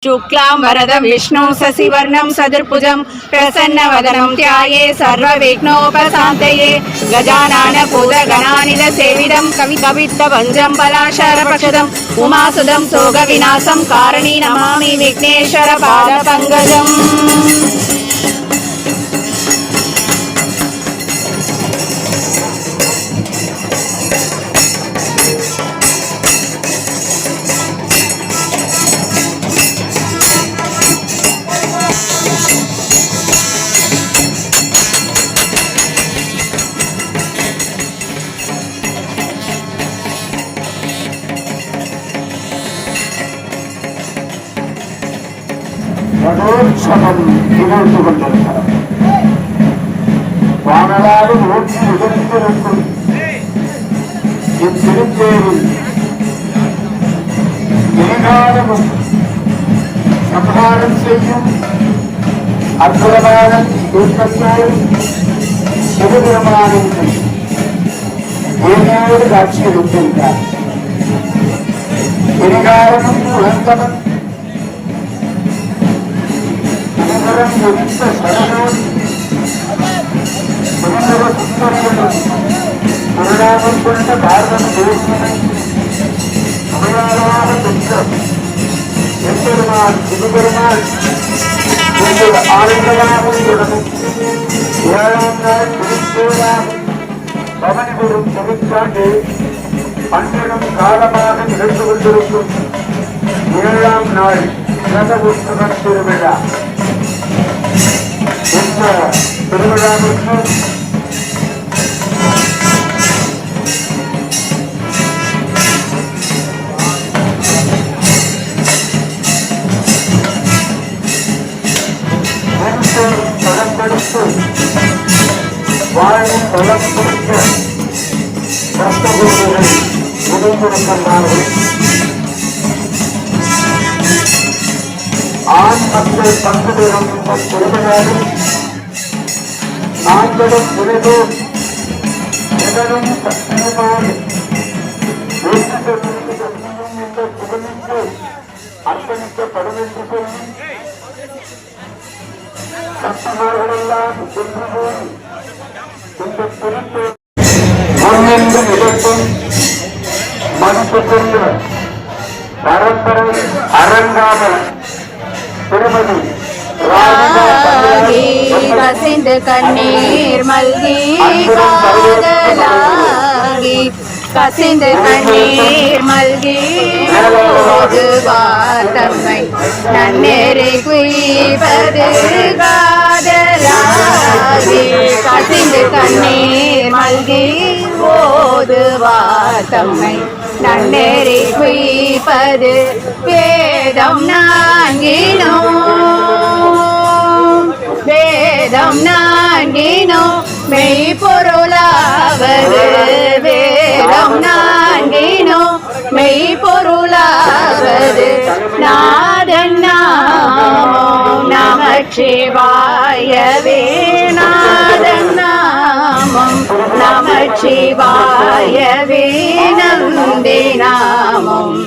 शुक्लां वरदं विष्णु शशिवर्णं चतुर्भुजं प्रसन्नवदनं ध्याये सर्वविघ्नोपशान्तये गजाननभूतगणानिधसेवितं कवित्तभञ्जं पलाशरप्रशदम् उमासुदं शोकविनाशं कारणि नमामि विघ्नेश्वरपादपङ्कजम्। ரதோற்சவம் நிகழ்ந்து கொண்டிருக்கிறது. வானலாறு நோக்கி உயர்ந்திருக்கும் இத்திருத்தேரில் ஏகாலமும் சம்ஹாரம் செய்யும் அற்புதமான தூக்கத்தோடு சிவபெருமானின் தேவையோடு காட்சியளித்திருக்கிறார். எதிகாலமும் உணர்ந்தவன் முடித்த சரணோடு திருநாமம் கொண்ட பாரதம் தேசியனை அடையாளமாக பெற்ற எம்பெருமான் சிவபெருமான் ஆளுநராக தொடரும் 7ஆம் நாள் திருச்சேராக பவனி வரும் திருச்சாண்டு பன்னிடம் காலமாக நிகழ்ந்து கொண்டிருக்கும் 7ஆம் நாள் ரத உற்சவ திருவிழா. இந்த திருவிழாவிற்கு பலப்படுத்து வாழும் பலம் கொடுத்த ரத்தகுருகள் உதவியிருக்கின்றார்கள். ஆண் மக்கள் பங்கு பெறும் இந்த திருவிழாவில் நாங்களும் உலகோம் எதனும் சத்தியமாக இந்த புகழுக்கு அர்ப்பணிக்கப்படும் என்று சொல்லி சக்திமார்களெல்லாம் சென்று போய் இந்த திருத்து முன்னென்று நிலத்தும் மதிப்பு கொள்ள பரம்பரை அரங்காமல் திருமதி கசிந்து கண்ணீர் மல்கி காதலாகி கசிந்து கண்ணீர் மல்கி தம்மை நன்னேரை குய்வது காதலாகி கசிந்து கண்ணீர் மல்கி ஓதுவார் தம்மை நன்னேரை குய்வது வேதம் நான்கினோ வேதம் நான்கினோ மெய்ப்பொருளாவது வேதம் நான்கினோ மெய்ப்பொருளாவது நாதன் நாமம் நமச்சிவாயவே நாதன் நாமம் நமச்சிவாயவே நந்தி நாமம்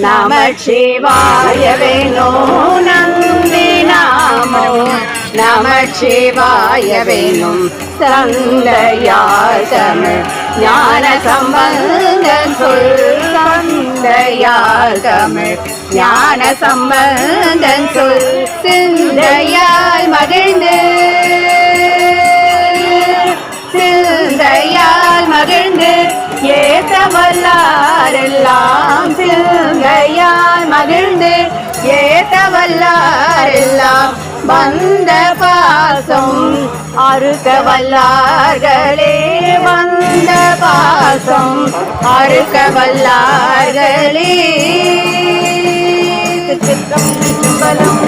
நமச்சிவாயவே நோ நந்தி நாமம் நமச்சிவாயவேனும் சந்தையார் தமிழ் ஞான சம்பந்தன் சொல் சந்தையார் தமிழ் ஞான சம்பந்தன் சொல் சிந்தையால் மகிழ்ந்து சிந்தையால் மகிழ்ந்து ஏத்த வல்லாரெல்லாம் சிந்தையால் மகிழ்ந்து ஏத்த வல்லாரெல்லாம் வந்த பாசம் அறுக்க வல்லார்களே வந்த பாசம் அறுக்க வல்லார்களே சிற்றம்பலம்.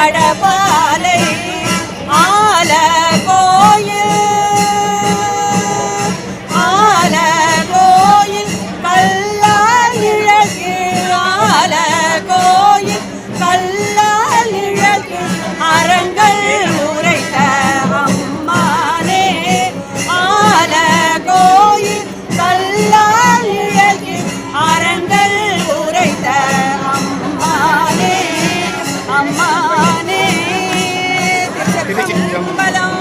வடபாலை ஆல கோயில் கல்லால் இழகு ஆல கோயில் கல்லால் இழகு அரங்கள் உரைத்த அம்மானே ஆல கோயில் கல்லால் இழகு அரங்கள் உரைத்த அம்மானே அம்மானே திருச்சிற்றம்பலம்.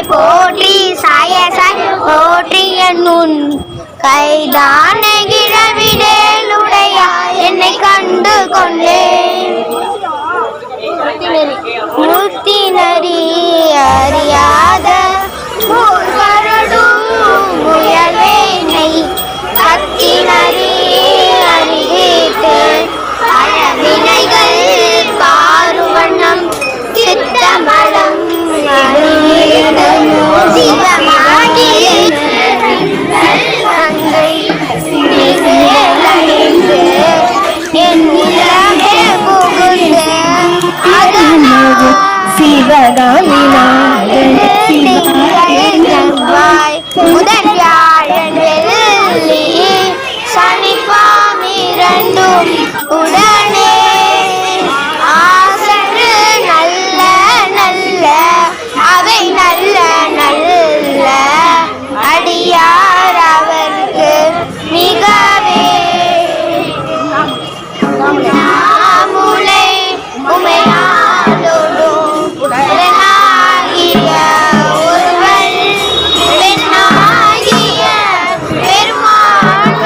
போற்றி சாயசாய் போற்றிய நுண் கைதான கிழவிடேலுடையா என்னை கண்டு கொண்டேன் முத்தினரி அறியாத மூர்க்கருடும் முயல்வேனை கத்தினரி அறிவித்து பழவினைகள் பாருவண்ணம் சித்தமலம் சிவமாகி என் உள்ளமே புகுந்து செவ்வாய் முதல் வியாழன் வெள்ளி சனிப்பாமிரண்டும் உடனே ஆசன்று நல்ல நல்ல அவை நல்ல நல்ல அடியார் அவர்க்கு மிகவே நாமுலை உமையாளோடும் உடனாகிய ஒருவன் பெண்ணாகிய பெருமாள்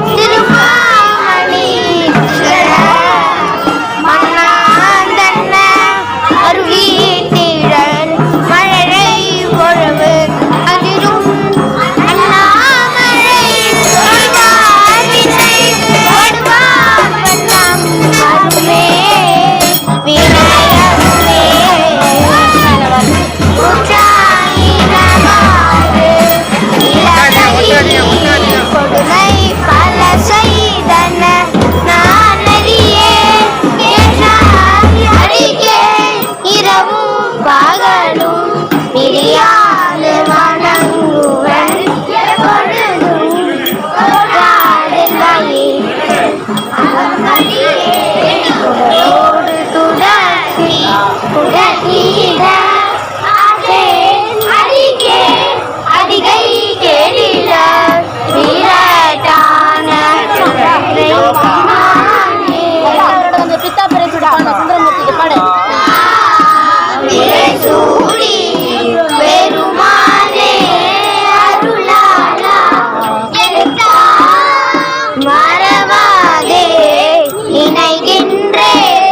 திருமாமணி மன்னாந்தன்ன அருவீட்டிழல் மழலை பொழுவு அதிரும் அண்ணாமலை தொழுவாவினை தொடுவாவண்ணம் அருமே வினயமே உற்றாயினமாறு இளமையில் கொடுமை பல செய்தன நான் அறியேன் அறிகேன் இரவும் பகலும் பிரியாது வணங்குவன் எப்பொழுதும் உடலோடு துடக்கி உடக்கிட அதிகை கேளில விரட்டான சூடி பெருமானே அருளாளா மறவாதே நினைக்கின்றேன்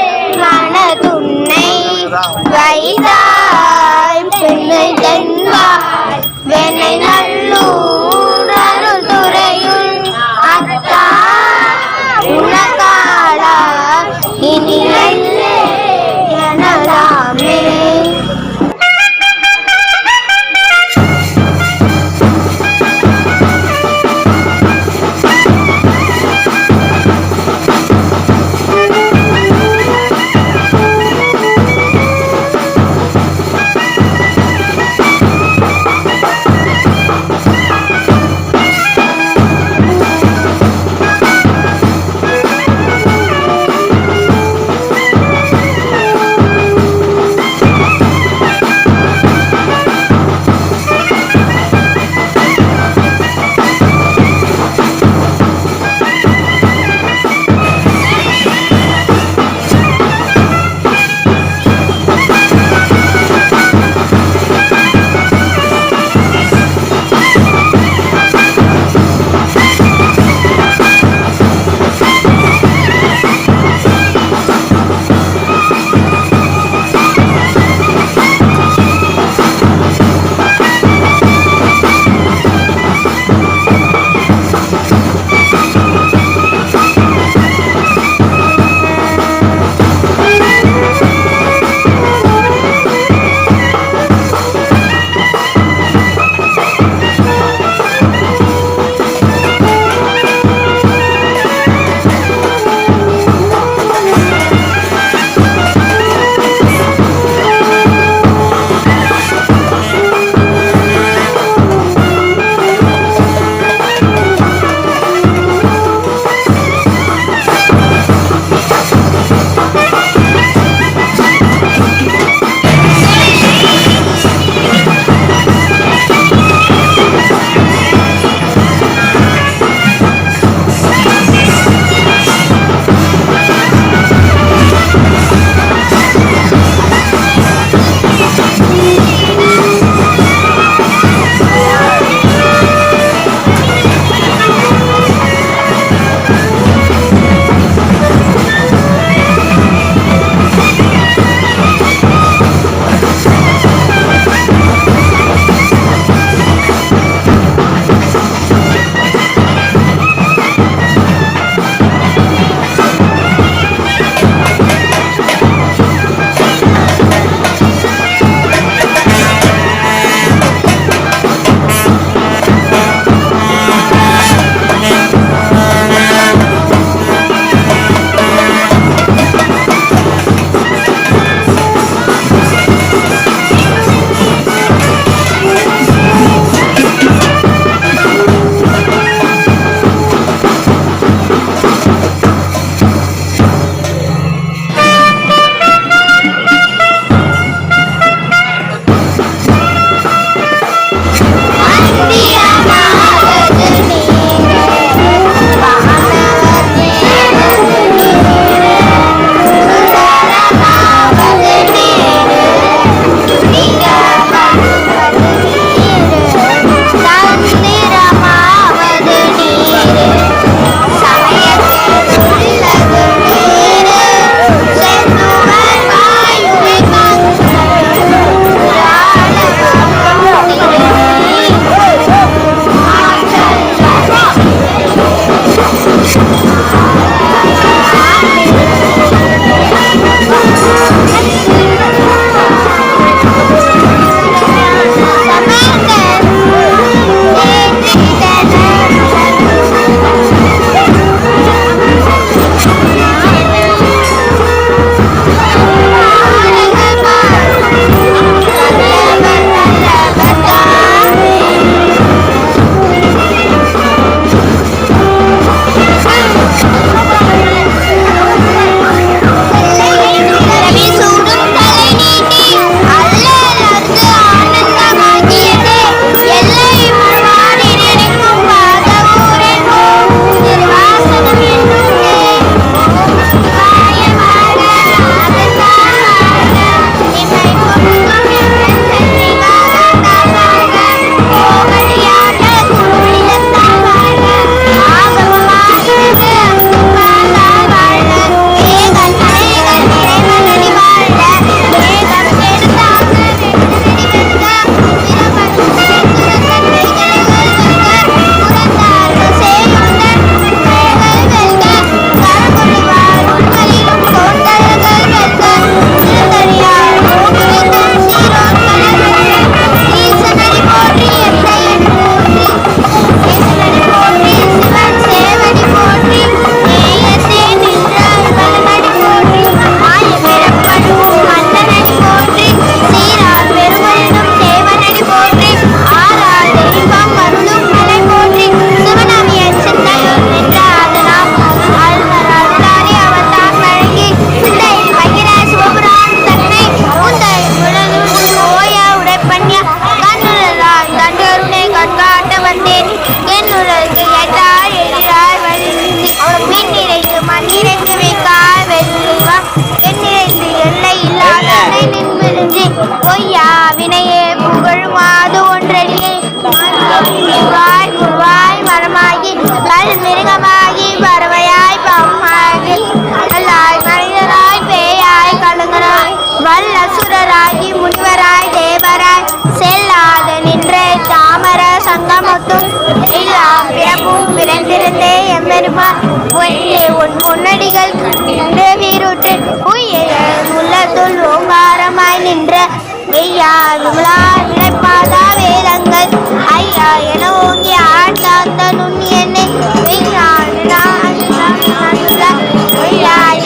ஐயா விமலா நினைப்பாதா வேதங்கள் ஐயா என ஓங்கி ஆழ்ந்தாந்த நுண்ணியனை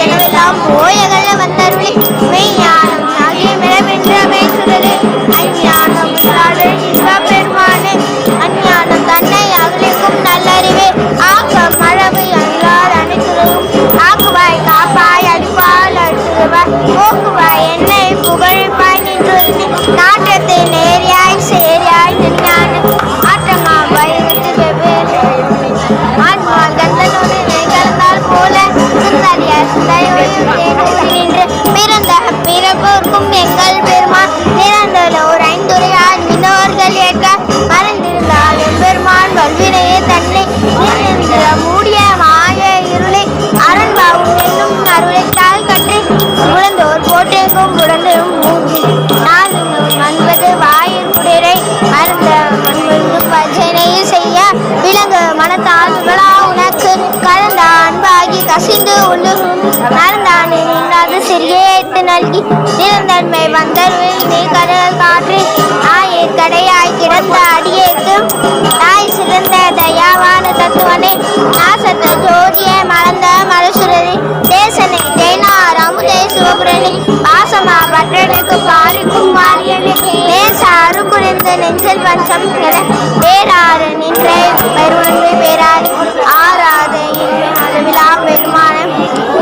எனவெல்லாம் போயகல்ல வந்தருளி மெய்ஞானம் ஆகிய மிளவென்ற மேசுடலே அஞ்ஞானம் பெருமானே அஞ்ஞானம் தன்னை அகலிக்கும் நல்லறிவே ஆக்கம் மழவு அல்லால் அனைத்துலகும் ஆக்குவாய் காப்பாய் அடிப்பால் அடுத்துவாய் போக்குவாய் என்னை புகழ்பாய் நின்று நாட்டத்தை நேரியாய் சேரியாய் நின்றான ஆற்றமா பயத்து வெவ்வேறு ஆன்மால் கந்தனோடு கலந்தால் போல சுந்தரியார் நின்று பிறந்த பிறப்போர்க்கும் எங்கள் பெருமான் நிறந்தோர் ஐந்துரையார் மின்னவர்கள் ஏற்க மறைந்திருந்தால் எம்பெருமான் வல்வினையே தன்னை நின்ற மூடிய மாய இருளை அரண்பாவும் என்னும் அருளைத்தால் கற்றி உழந்தோர் போட்டேக்கும் உடனும் மூங்கி நாளும் மண்பது வாயில் குடிரை மறந்த மண்பது பஜனை செய்ய விலங்கு மனத்தால் விழா உனக்கு கலந்த அன்பாகி கசிந்து உள்ளும் நலந்தானே நின்றாது சிறியேத்து நல்கி நிறந்தன்மை வந்தருள் நீ கடல் காற்று ஆயே கடையாய் கிடந்த அடியேக்கு தாய் சிறந்த தயாவான தத்துவனை நாசத்த ஜோதிய மலர்ந்த மலசுரரி தேசனை ஜெயனார் அமுதே சிவபுரணி பாசமா பற்றனுக்கு பாரிக்கும் மாரியனே நேச அருக்குறிந்த நெஞ்சல் வஞ்சம் பேராறு நின்றே பெருவன்மை பேராறு ஆறாத அளவிலா பெருமானம்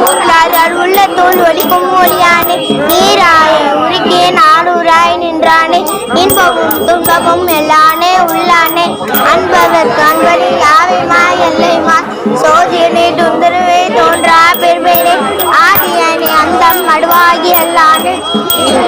ஊர்லாறு அருள்ள தோல் ஒலிக்கும் ஒளியானே நீராய உருக்கிய நாடூராய் நின்றானே இன்பமும் துன்பமும் எல்லானே உள்ளானே அன்பதற்கு அன்பரி யாவைமா எல்லைமா சோதியனே துந்தரவே தோன்றா பெருமையிலே ஆதியனே அந்தம் மடுவாகி அல்லானே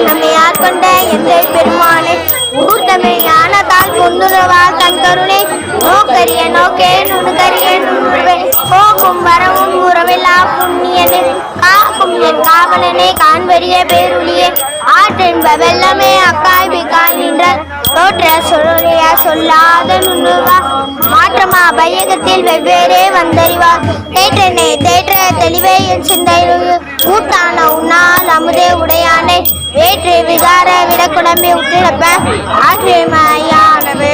நம்மை ஆட்கொண்ட எந்தை பெருமானே ஊர்தமை ஞானத்தால் கொண்டுருவா தன் கருணை நோக்கரிய நோக்கே நுணுகரிய நுணுவே போக்கும் வரவும் உறவில்லா புண்ணியனே காக்கும் என் காவலனே காண்பரிய பேருளியே ஆற்றென்ப வெள்ளமே அக்காய் பிக்காய் நின்ற தோற்ற சொல்லியா சொல்லாத நுண்ணுவா மாற்றமா பயகத்தில் வெவ்வேறே வந்தறிவா தேற்றனே தேற்ற தெளிவே என் சிந்தையில் ஊட்டான உன்னால் அமுதே உடையானே வேற்று விகார விடக்குழம்பி உத்திரப்ப ஆற்று மாயானவே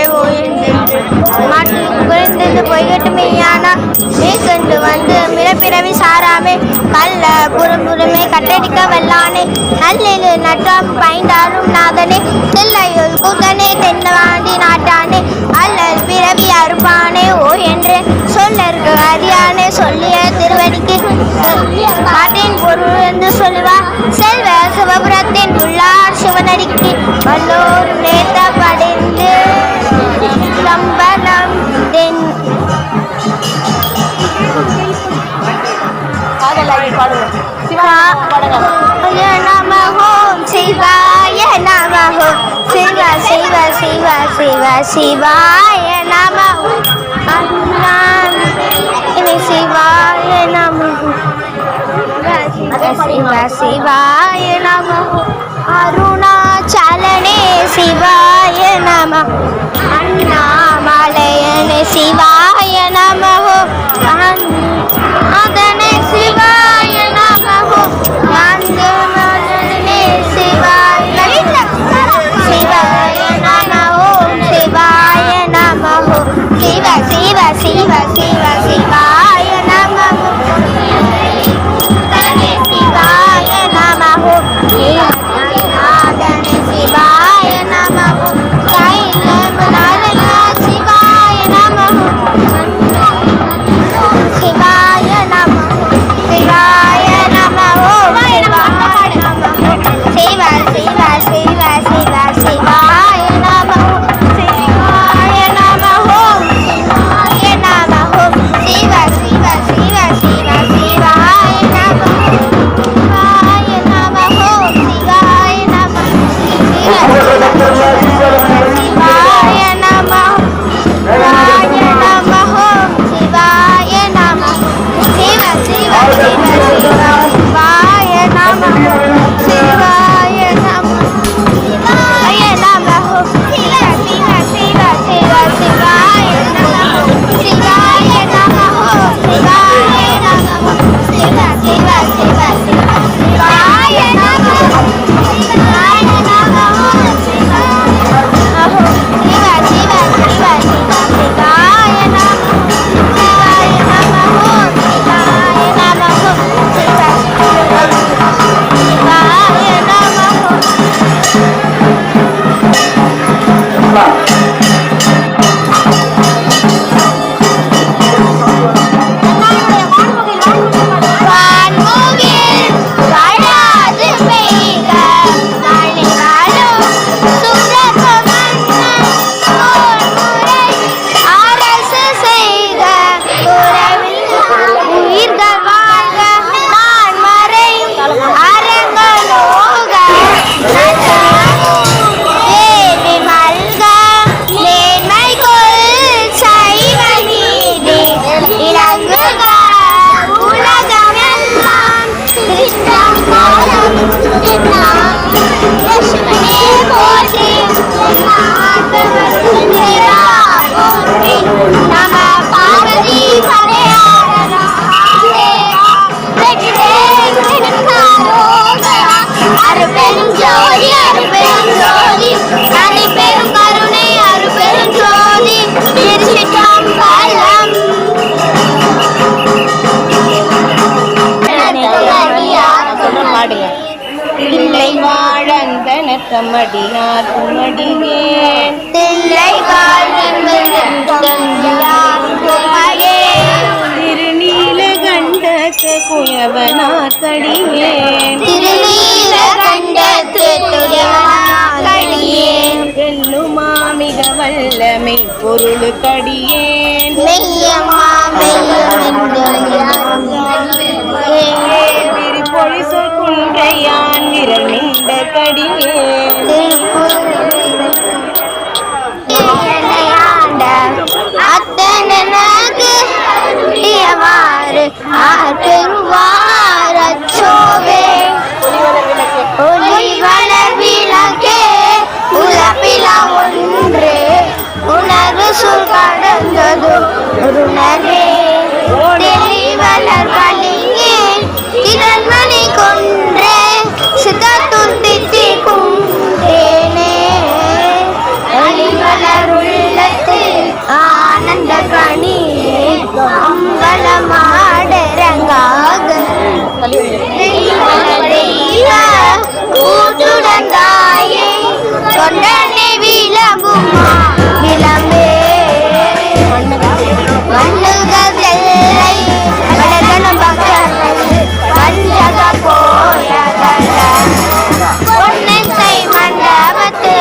மாற்று குறைந்தது பொய்கட்டுமையானா நீ கண்டு வந்து மிளப்பிறவி சாராமே கல்ல புறம்புறமே கட்டடிக்க வல்லானே நல்லில் நட்டம் பைந்தாரும் நாதனே தில்லையுள் கூத்தனே தென்னவாண்டி நாட்டானே அல்லல் பிறவி அறுப்பானே ஓ என்று சொல்லற்கு அறியானே சொல்லிய திருவடிக்கு காட்டின் பொருள் என்று சொல்லுவார் செல்வ சிவபுரத்தின் உள்ளார் சிவனடிக்கு வல்லோர் நேத்த படைந்து சம்பளம் தென் நமஹோம் சிவாய நமஹோம் சிவ சிவ சிவ சிவ சிவாய நமஹோம் சிவாய நமஹோம் சிவ சிவாய நமஹோம் அருணாச்சலனே சிவாய நம அண்ணாமலையனே சிவாய நமஹோம் அதனே சிவாய நமஹோம் நந்தனே சிவாய சிவாய நமஹோம் சிவாய நமஹோம் சிவ சிவ சிவ சிவ சிவாய நமஹோம் சிவாய நமஹோம் அதனே சிவாய நமஹோம் சிவாய நமஹோம் சிவாய நமஹோம் தம்மடியார் குமடியேன் தில்லை வாழ்வின் திருநீலகண்டத்து குயவனார் கடியேன் திருநீலகண்டத்து துயவனார்க்கடியேன் எண்ணுமா மிக வல்லமை பொருளுக்கடியேன் திருப்பொழி சொல் குன்றையான் விரல் நீண்ட கடியேன் அத்தனக்கு ஆற்றுவாரச்சோவே ஒளிவளர் விளக்கே உலப்பிலா ஒன்று உணர்வு சொல் கடந்தது உணர்வே தெளிவளர் கலிங்கே திறன்மணி கொன்றே சிதத்துள் தித்திக்கும் தேனே ஒளிவளர் உள்ளத்தில் ஆனந்த கணியே அம்பலமாடரங்காக கூட்டுடன் தாயே கொண்டனை விளம்புமா விளம்பே மண்ணுகள் செல்லை வளர்கணும் பக்கங்கள் பஞ்சக போயகல பொன்னெசை மண்டபத்து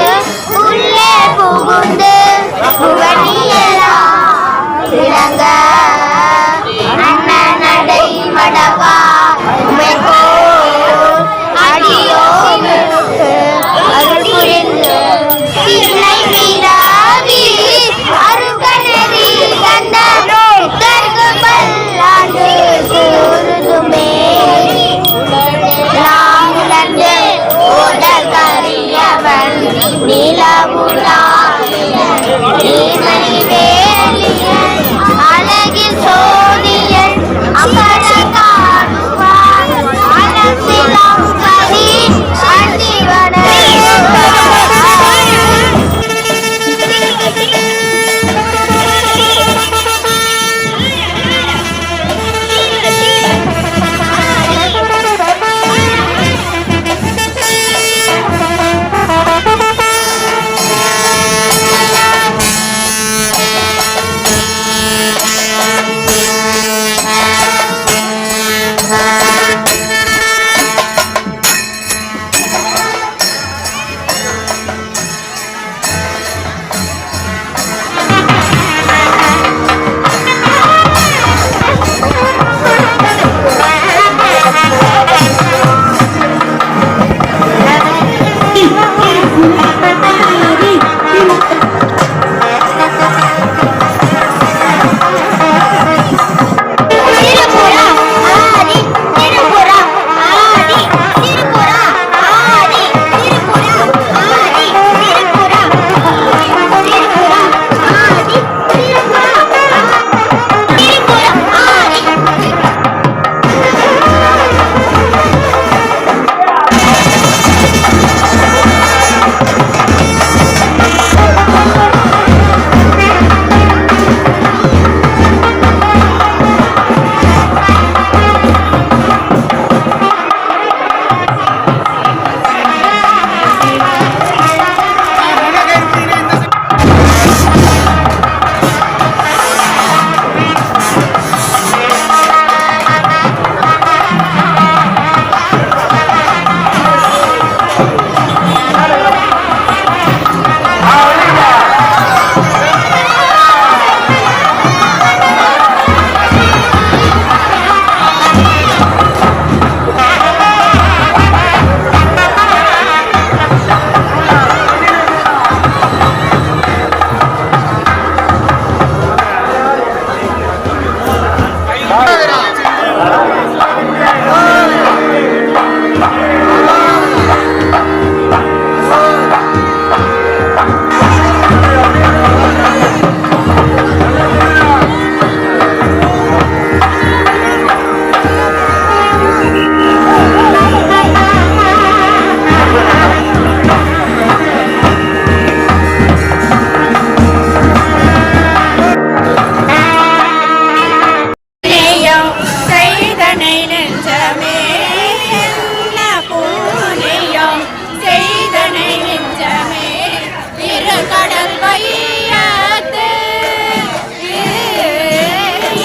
உள்ளே புகுந்து புகழியலாம் விளங்க அண்ணனடை மடவா அடியோனுக்கு அருள் புரிந்து தில்லை வீரா கடல் வையத்து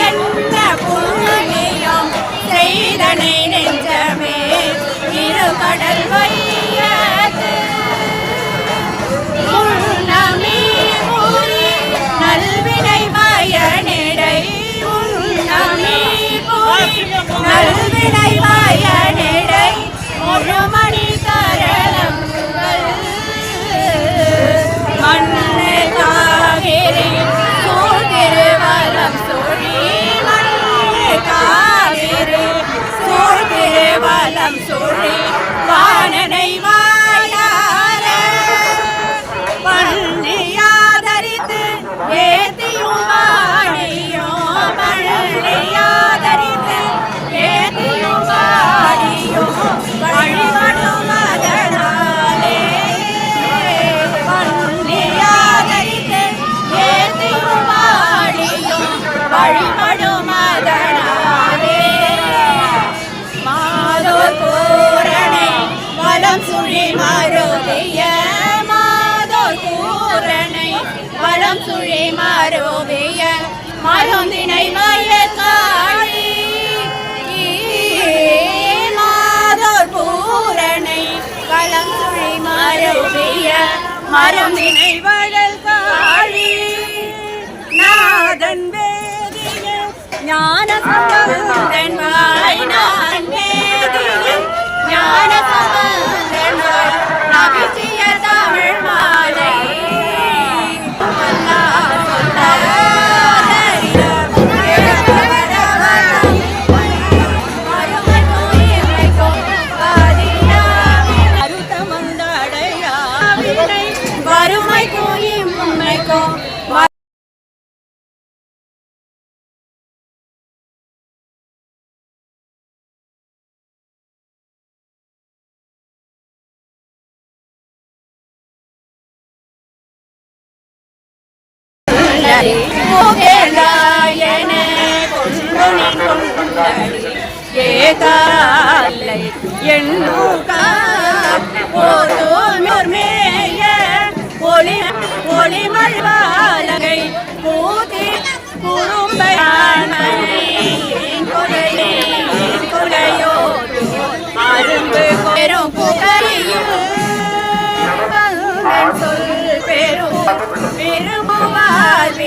என்ன புண்ணியம் செய்தனை நெஞ்சமே இரு கடல் வையத்து உண்ணமே கூறி நல்வினை பயனிடை உண்ணமே கூறி நல்வினை பயனிடை முழுமணி தரளங்கள் மண்ணு காவிரி சூழ்திருவலம் சுழி மண்ணு காவிரி சூழ்திருவலம் சுழி வானனை வாழார பள்ளியாதரித்து ஏத்தியும் வாடியோ பள்ளியாதரித்து ஏத்தியும் வாடியோ வழிபடும் அதனாலே பள்ளியாதரித்து ஏத்தியும் வாடியோ வழிபடும் அதனாலே மாதோர் பூரணை வலம் சுழி மருவிய மாதோர் பூரணை வலம் சுழி மருவிய மருந்தினை மயக்காழி மாதோர் பூரணை வலம் சுழி மருவிய மருந்தினை வளல் காழி நாதன் வேதிய ஞான சம்பந்தன் வாய் நான் வேதிய ஞான சம்பந்தன் வாய் நபிச்சிய தமிழ் மாலை வறுமைக்கும் இம்மைக்கும் ஏகாலை எண்ணூர்மேய ஒளி ஒளிமழ்வாலகை பூதி குறும்பையானை கொலையோ அரும்பு பெரும் புகழியும் சொல் பெரும் பெருமாள்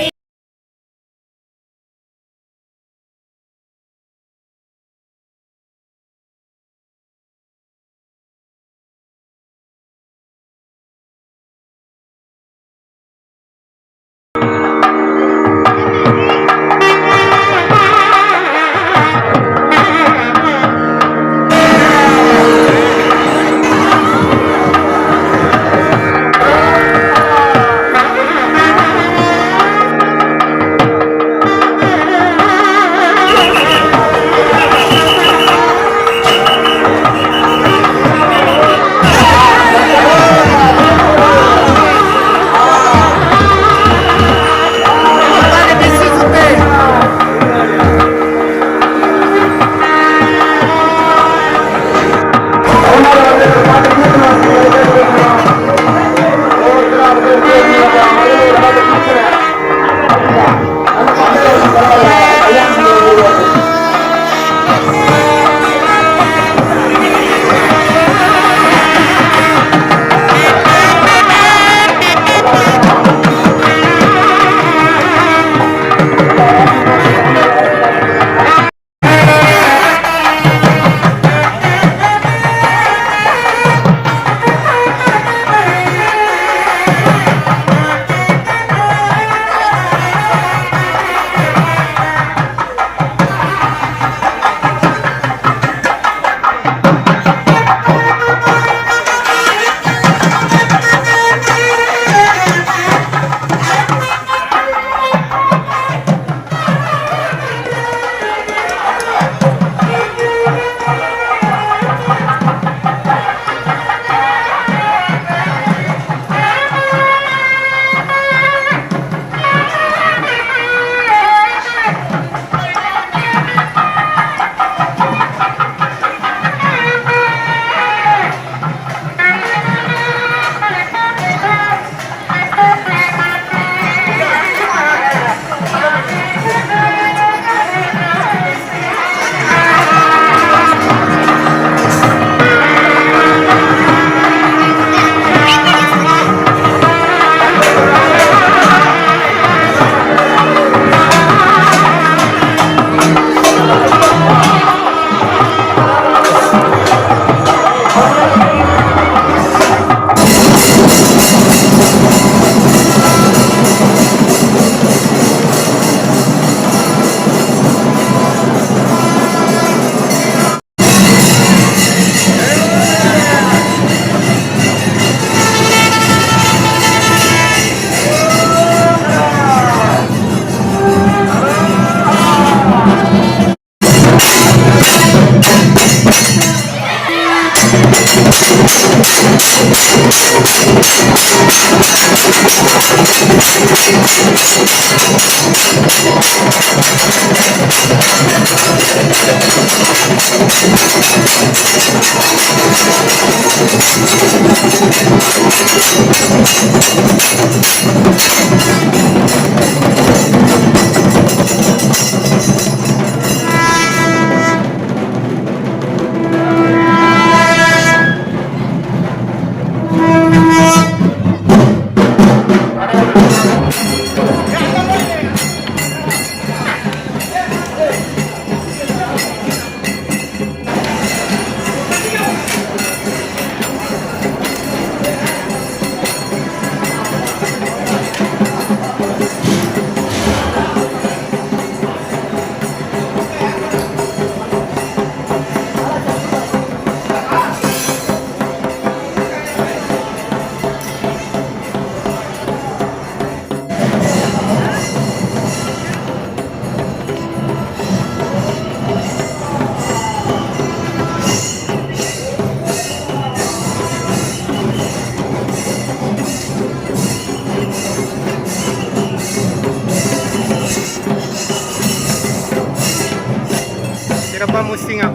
சிறப்பாக முடிச்சிட்டிங்க.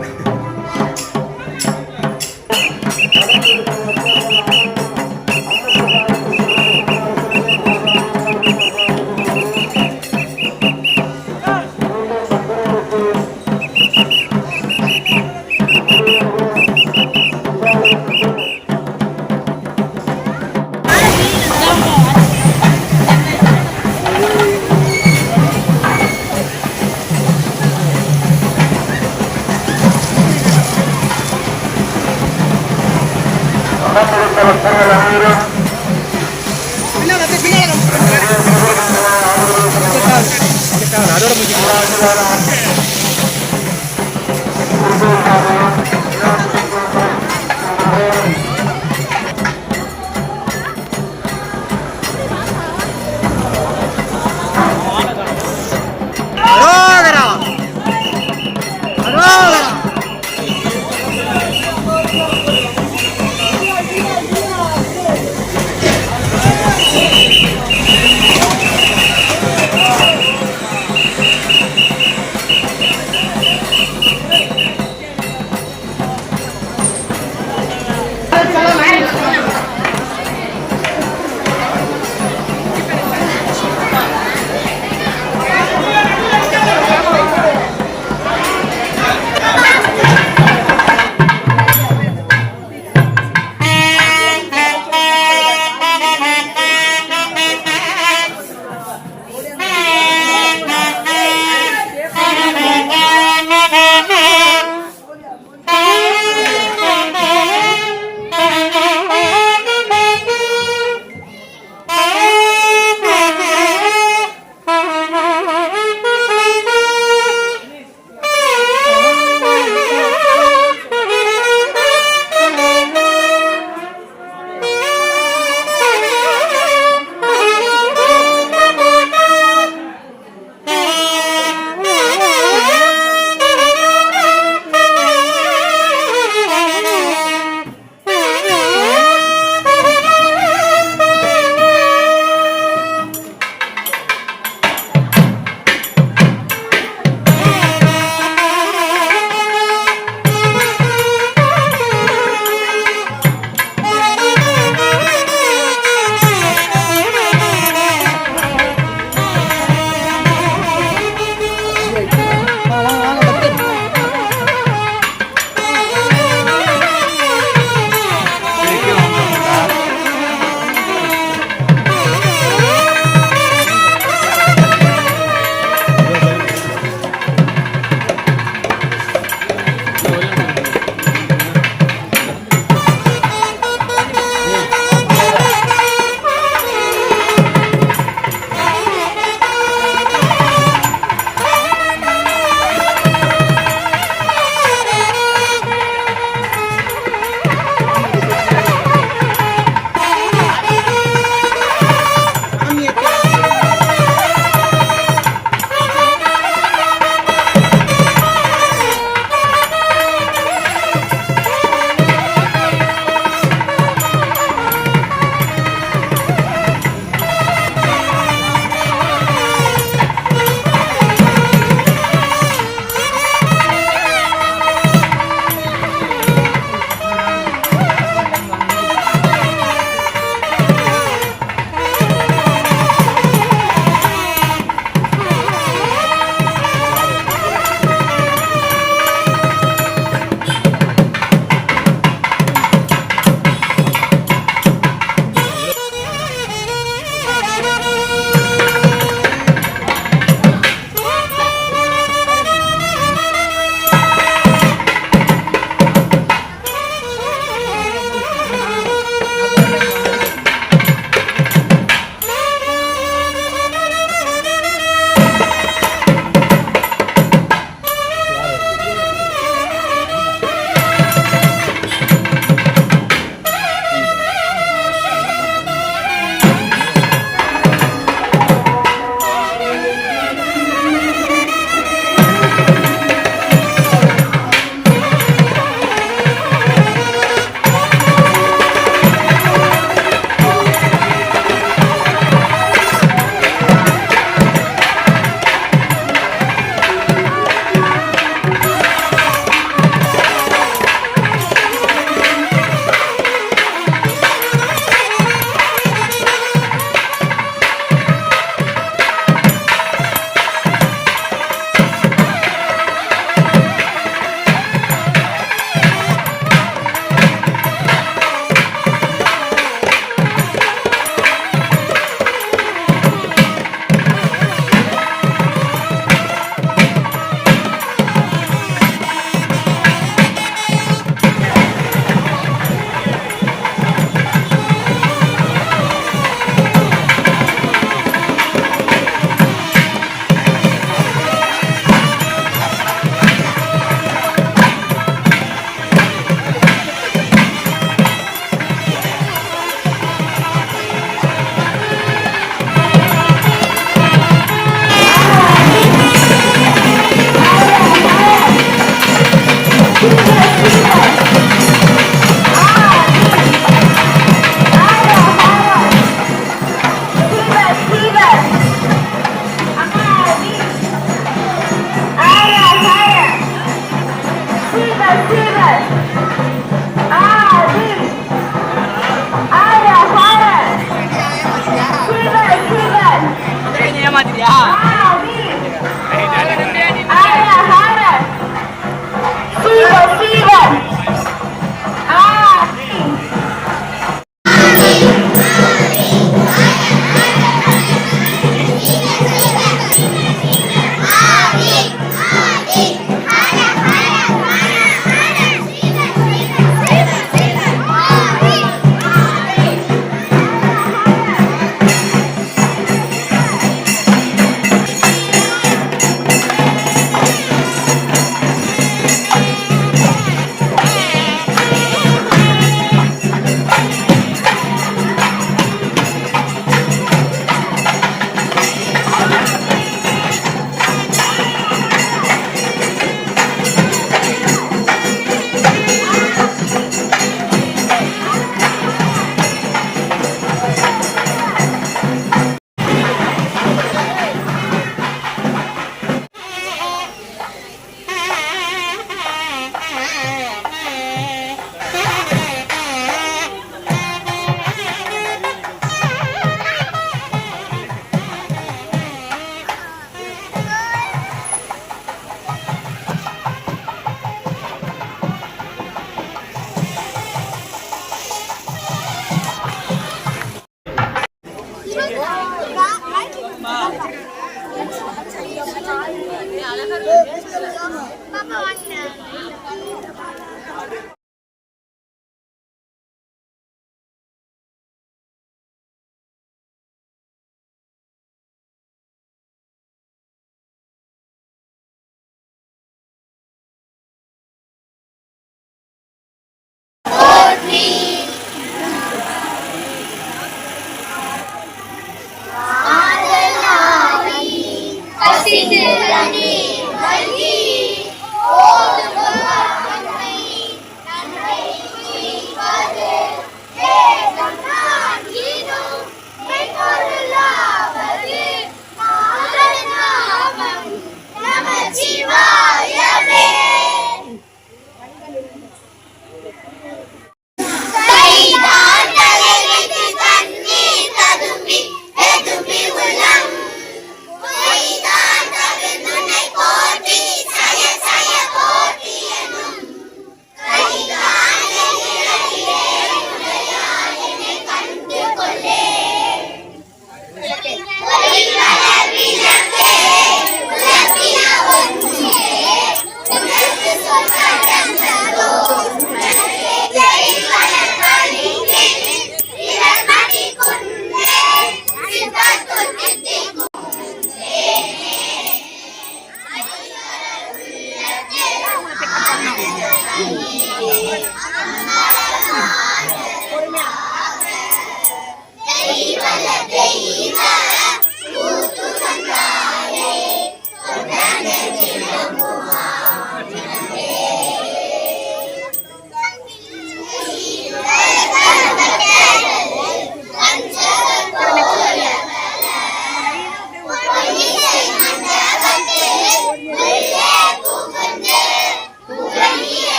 அதோட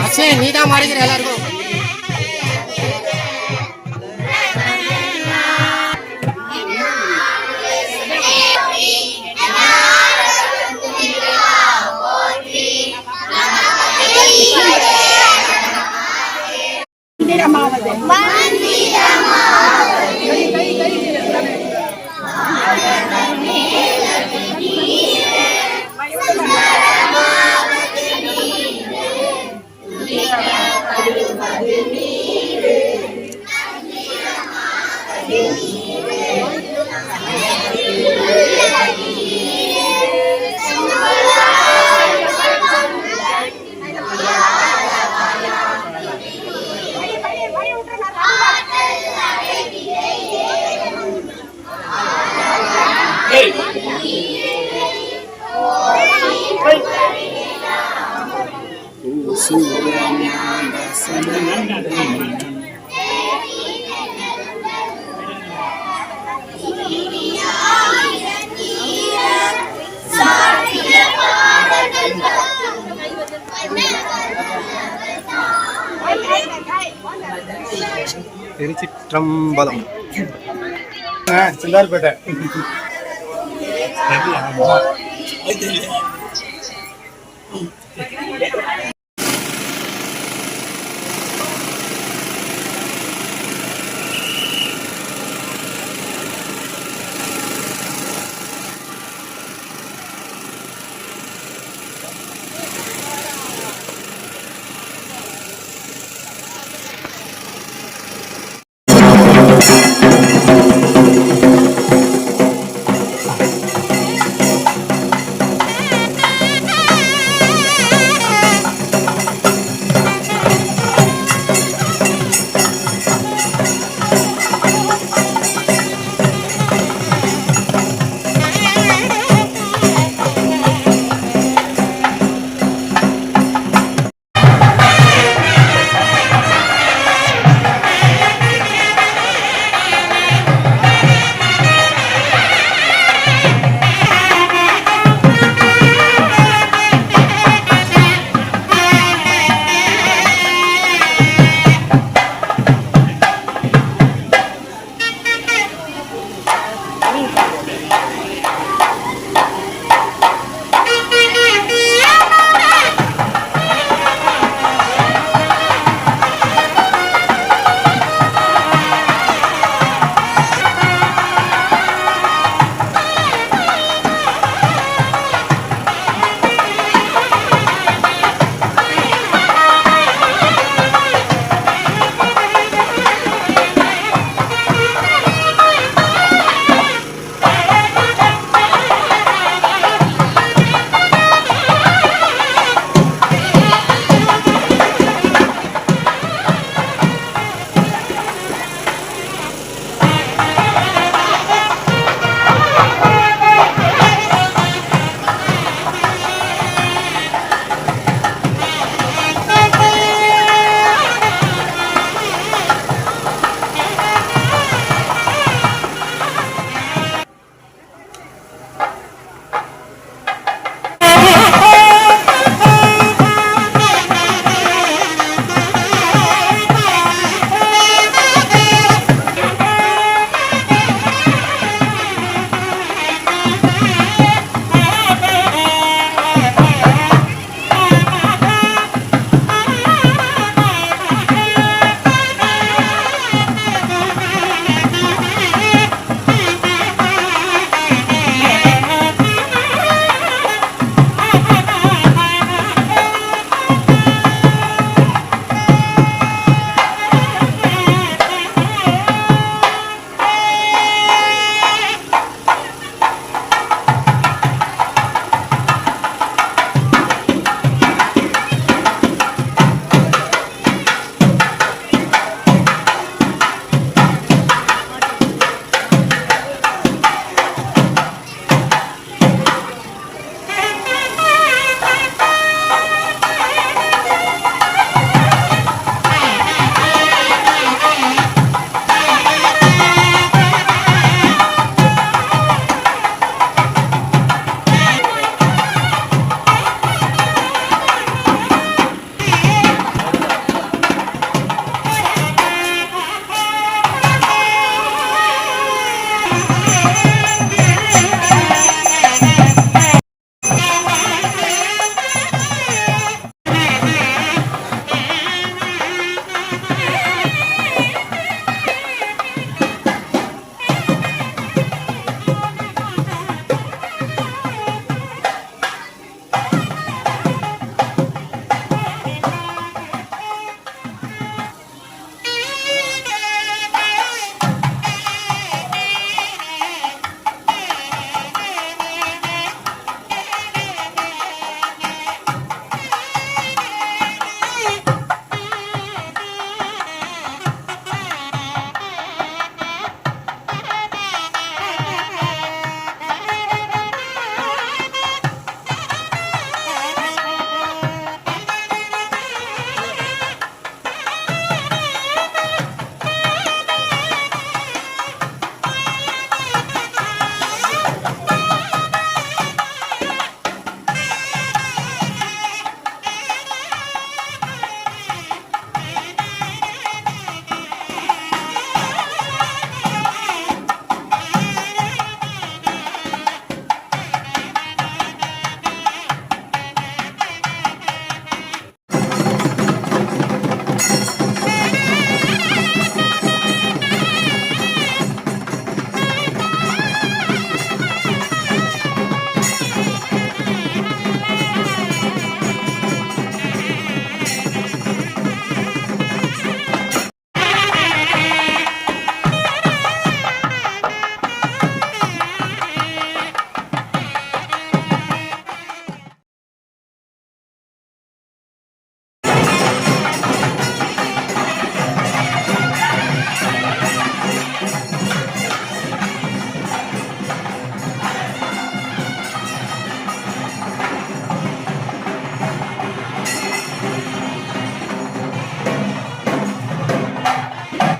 அச்சே நீ தான் மாறிக்கிற எல்லாருக்கும் திருச்சிற்றம்பலம் செந்தார்பேட்டை